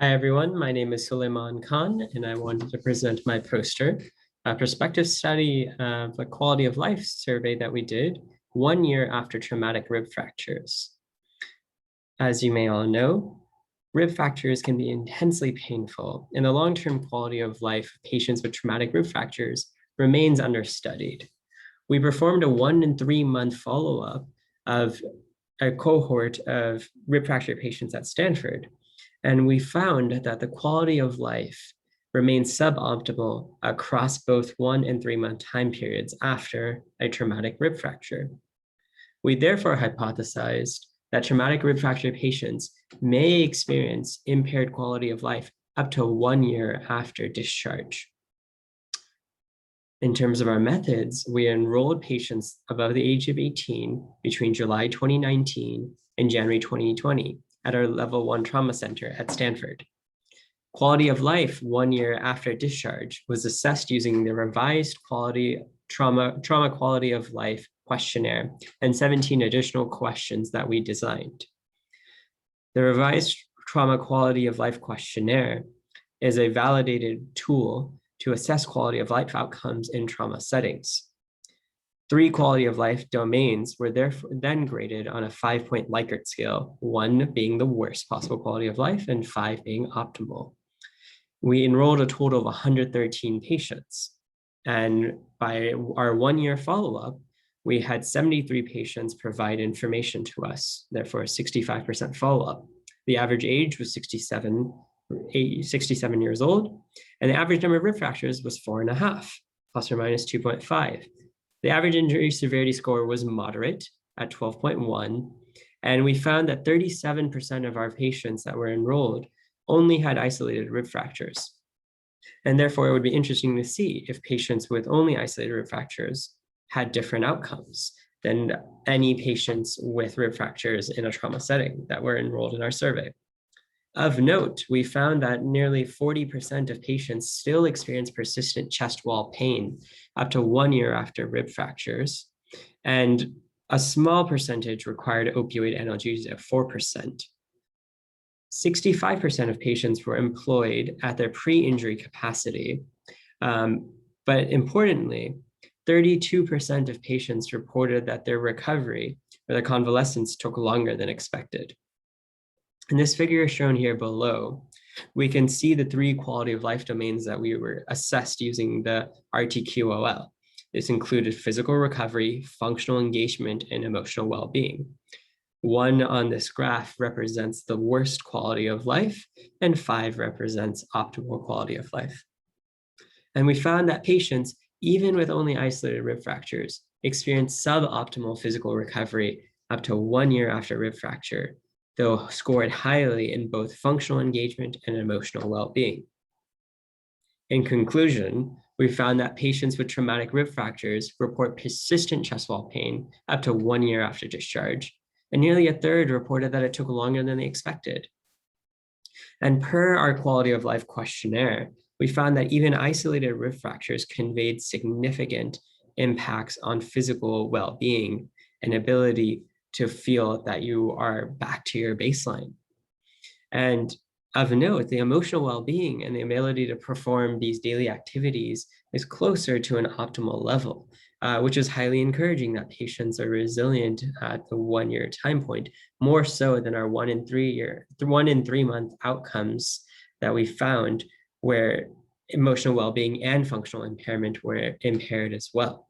Hi, everyone. My name is Suleman Khan, and I wanted to present my poster, a prospective study of a quality of life survey that we did 1 year after traumatic rib fractures. As you may all know, rib fractures can be intensely painful, and the long-term quality of life of patients with traumatic rib fractures remains understudied. We performed a 1 and 3 month follow-up of a cohort of rib fracture patients at Stanford, and we found that the quality of life remains suboptimal across both 1 and 3 month time periods after a traumatic rib fracture. We therefore hypothesized that traumatic rib fracture patients may experience impaired quality of life up to 1 year after discharge. In terms of our methods, we enrolled patients above the age of 18 between July 2019 and January 2020 at our level 1 trauma center at Stanford. Quality of life 1 year after discharge was assessed using the revised trauma quality of life questionnaire and 17 additional questions that we designed. The revised trauma quality of life questionnaire is a validated tool to assess quality of life outcomes in trauma settings. 3 quality of life domains were therefore then graded on a 5-point Likert scale, 1 being the worst possible quality of life and 5 being optimal. We enrolled a total of 113 patients. And by our 1 year follow-up, we had 73 patients provide information to us, therefore a 65% follow-up. The average age was 67 years old, and the average number of rib fractures was 4.5, plus or minus 2.5. The average injury severity score was moderate at 12.1, and we found that 37% of our patients that were enrolled only had isolated rib fractures. And therefore, it would be interesting to see if patients with only isolated rib fractures had different outcomes than any patients with rib fractures in a trauma setting that were enrolled in our survey. Of note, we found that nearly 40% of patients still experience persistent chest wall pain up to 1 year after rib fractures, and a small percentage required opioid analgesia of 4%. 65% of patients were employed at their pre-injury capacity, but importantly, 32% of patients reported that their recovery or their convalescence took longer than expected. In this figure shown here below, we can see the 3 quality of life domains that we were assessed using the RTQOL. This included physical recovery, functional engagement, and emotional well-being. 1 on this graph represents the worst quality of life, and 5 represents optimal quality of life. And we found that patients, even with only isolated rib fractures, experienced suboptimal physical recovery up to 1 year after rib fracture, though scored highly in both functional engagement and emotional well-being. In conclusion, we found that patients with traumatic rib fractures report persistent chest wall pain up to 1 year after discharge, and nearly a third reported that it took longer than they expected. And per our quality of life questionnaire, we found that even isolated rib fractures conveyed significant impacts on physical well-being and ability to feel that you are back to your baseline. And of note, the emotional well-being and the ability to perform these daily activities is closer to an optimal level, which is highly encouraging that patients are resilient at the 1 year time point, more so than our 1 and 3 month outcomes that we found, where emotional well-being and functional impairment were impaired as well.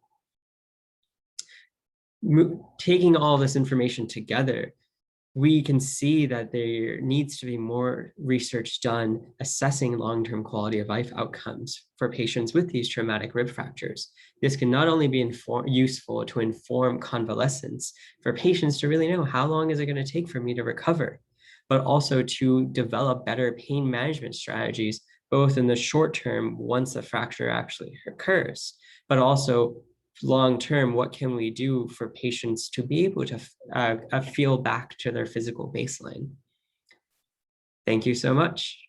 Taking all this information together, we can see that there needs to be more research done assessing long-term quality of life outcomes for patients with these traumatic rib fractures. This can not only be useful to inform convalescence for patients to really know how long is it going to take for me to recover, but also to develop better pain management strategies, both in the short term once the fracture actually occurs, but also long-term, what can we do for patients to be able to feel back to their physical baseline? Thank you so much.